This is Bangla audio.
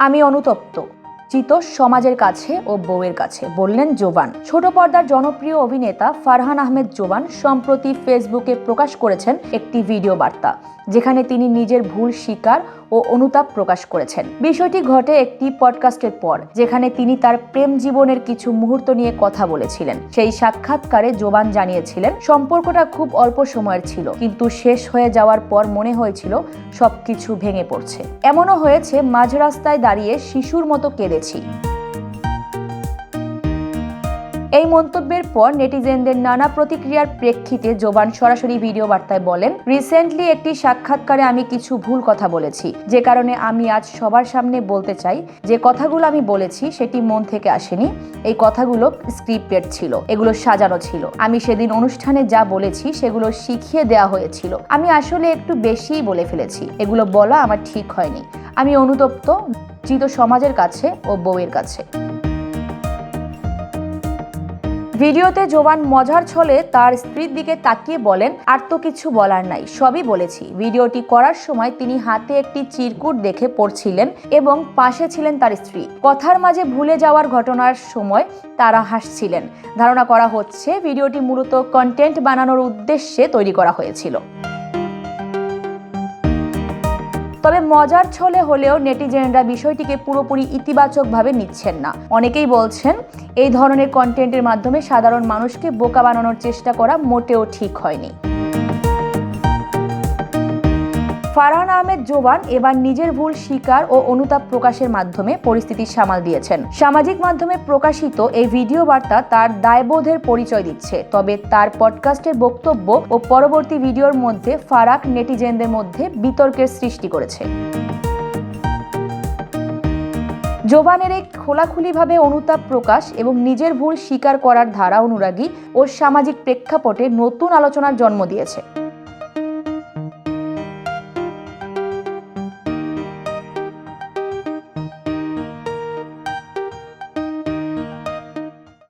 আমি অনুতপ্ত, চিত সমাজের কাছে ও বউয়ের কাছে, বললেন জোবান। ছোট পর্দার জনপ্রিয় অভিনেতা ফারহান আহমেদ জোবান সম্প্রতি ফেসবুকে প্রকাশ করেছেন একটি ভিডিও বার্তা, যেখানে তিনি নিজের ভুল স্বীকার ও অনুতাপ প্রকাশ করেছেন। বিষয়টি ঘটে একটি পডকাস্টের পর, যেখানে তিনি তার প্রেম জীবনের কিছু মুহূর্ত নিয়ে কথা বলেছিলেন। সেই সাক্ষাৎকারে জোবান জানিয়েছিলেন, সম্পর্কটা খুব অল্প সময়ের ছিল, কিন্তু শেষ হয়ে যাওয়ার পর মনে হয়েছিল সবকিছু ভেঙে পড়ছে। এমনও হয়েছে মাঝ রাস্তায় দাঁড়িয়ে শিশুর মতো কেঁদেছি। এই মন্তব্যের পর নেটিজেনদের নানা প্রতিক্রিয়ার প্রেক্ষিতে জোবান সরাসরি ভিডিও বার্তায় বলেন, রিসেন্টলি একটি সাক্ষাৎকারে আমি কিছু ভুল কথা বলেছি, যে কারণে আমি আজ সবার সামনে বলতে চাই যে কথাগুলো আমি বলেছি সেটি মন থেকে আসেনি। এই কথাগুলো স্ক্রিপ্টেড ছিল, এগুলো সাজানো ছিল। আমি সেদিন অনুষ্ঠানে যা বলেছি সেগুলো শিখিয়ে দেওয়া হয়েছিল। আমি আসলে একটু বেশিই বলে ফেলেছি, এগুলো বলা আমার ঠিক হয়নি। আমি অনুতপ্ত, চিত সমাজের কাছে ও বউয়ের কাছে। ভিডিওতে জোবান মজার ছলে তার স্ত্রীর দিকে তাকিয়ে বলেন, আর তো কিছু বলার নাই, সবই বলেছি। ভিডিওটি করার সময় তিনি হাতে একটি চিরকুট দেখে পড়ছিলেন এবং পাশে ছিলেন তার স্ত্রী। কথার মাঝে ভুলে যাওয়ার ঘটনার সময় তারা হাসছিলেন। ধারণা করা হচ্ছে ভিডিওটি মূলত কন্টেন্ট বানানোর উদ্দেশ্যে তৈরি করা হয়েছিল। তবে মজার ছলে হলেও নেটিজেনরা বিষয়টিকে পুরোপুরি ইতিবাচকভাবে নিচ্ছেন না। অনেকেই বলছেন, এই ধরনের কন্টেন্টের মাধ্যমে সাধারণ মানুষকে বোকা বানানোর চেষ্টা করা মোটেও ঠিক হয়নি। ফারহান আহমেদ জোবান এবার নিজের ভুল স্বীকার ও অনুতাপ প্রকাশের মাধ্যমে পরিস্থিতি সামাল দিয়েছেন। সামাজিক মাধ্যমে প্রকাশিত এই ভিডিও বার্তা তার দায়বোধের পরিচয় দিচ্ছে। তবে তার পডকাস্টের বক্তব্য ও পরবর্তী ভিডিওর মধ্যে ফারাক নেটিজেনদের মধ্যে বিতর্কের সৃষ্টি করেছে। জোবানের এই খোলাখুলিভাবে অনুতাপ প্রকাশ এবং নিজের ভুল স্বীকার করার ধারা অনুরাগী ও সামাজিক প্রেক্ষাপটে নতুন আলোচনার জন্ম দিয়েছে।